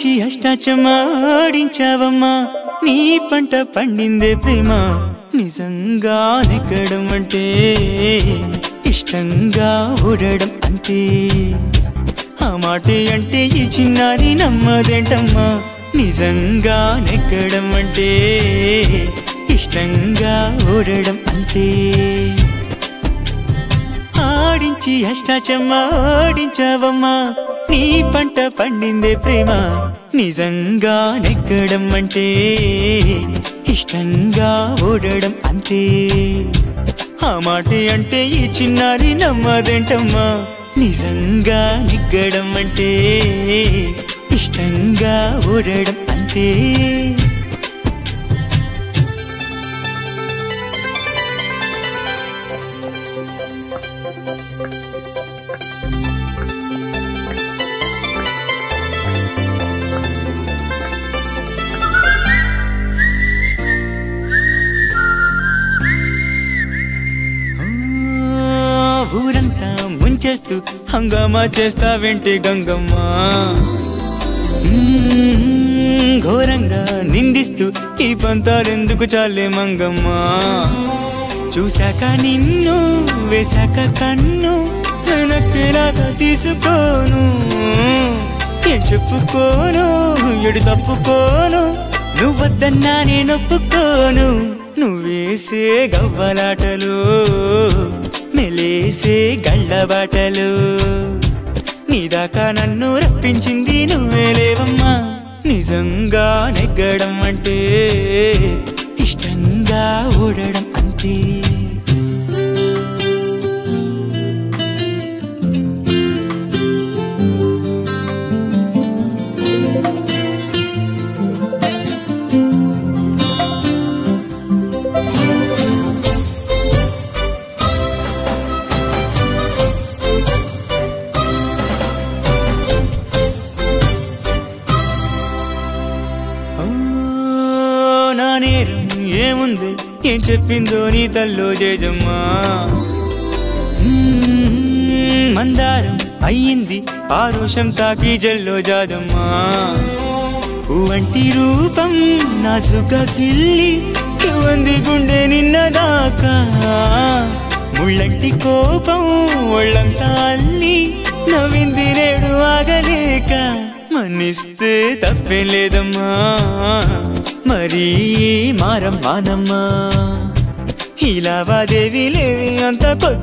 ఆడించి అష్టాచమాడించావమ్మా నీ పంట పండిందే ప్రేమ నిజంగా నెగ్గడం అంటే ఇష్టంగా ఓడడం అంతే ఆ మాటే అంటే ఈ చిన్నారి నమ్మదేంటమ్మా నిజంగా నెగ్గడం అంటే ఇష్టంగా ఓడడం అంతే ఆడించి అష్టాచమాడించావమ్మా నీ పంట పండిందే ప్రేమ నిజంగా నెగ్గడం అంటే ఇష్టంగా ఓడడం అంతే ఆ మాటే అంటే ఈ చిన్నారి నమ్మదేంటమ్మా నిజంగా నెగ్గడం అంటే ఇష్టంగా ఓడడం అంతే ఊరంతా ముంచేస్తూ హంగామా చేస్తావేంటి గంగమ్మ ఘోరంగా నిందిస్తూ ఈ పంతాలెందుకు చాలే మంగమ్మ చూశాక నిన్ను వేశాక కన్ను వెనక్కిలాగా తీసుకోను ఏం చెప్పుకోను ఎడు తప్పుకోను నువ్వొద్దన్నా నేనొప్పుకోను నువ్వేసే గవ్వలాటలు మెలేసే గళ్ళబాటలు నీదాకా నన్ను రప్పించింది నువ్వే లేవమ్మా నిజంగా నెగ్గడం అంటే ఇష్టంగా ఓడడం అంతే నేరం ఏముంది ఏం చెప్పిందో నీ తల్లో జేజమ్మా మందారం అయ్యింది పారుషం తాకి జల్లో జాజమ్మా పువ్వంటి రూపం నాసుగా కిల్లి వంది గుండె నిన్నదాకా ముళ్ళంటి కోపం ఒళ్ళంతా అల్లి నవ్వింది నేడు ఆగలేక మన్నిస్తే తప్పేం లేదమ్మా మరీ మారం మానమ్మా ఈ లావాదేవీ లేవి అంత కొత్త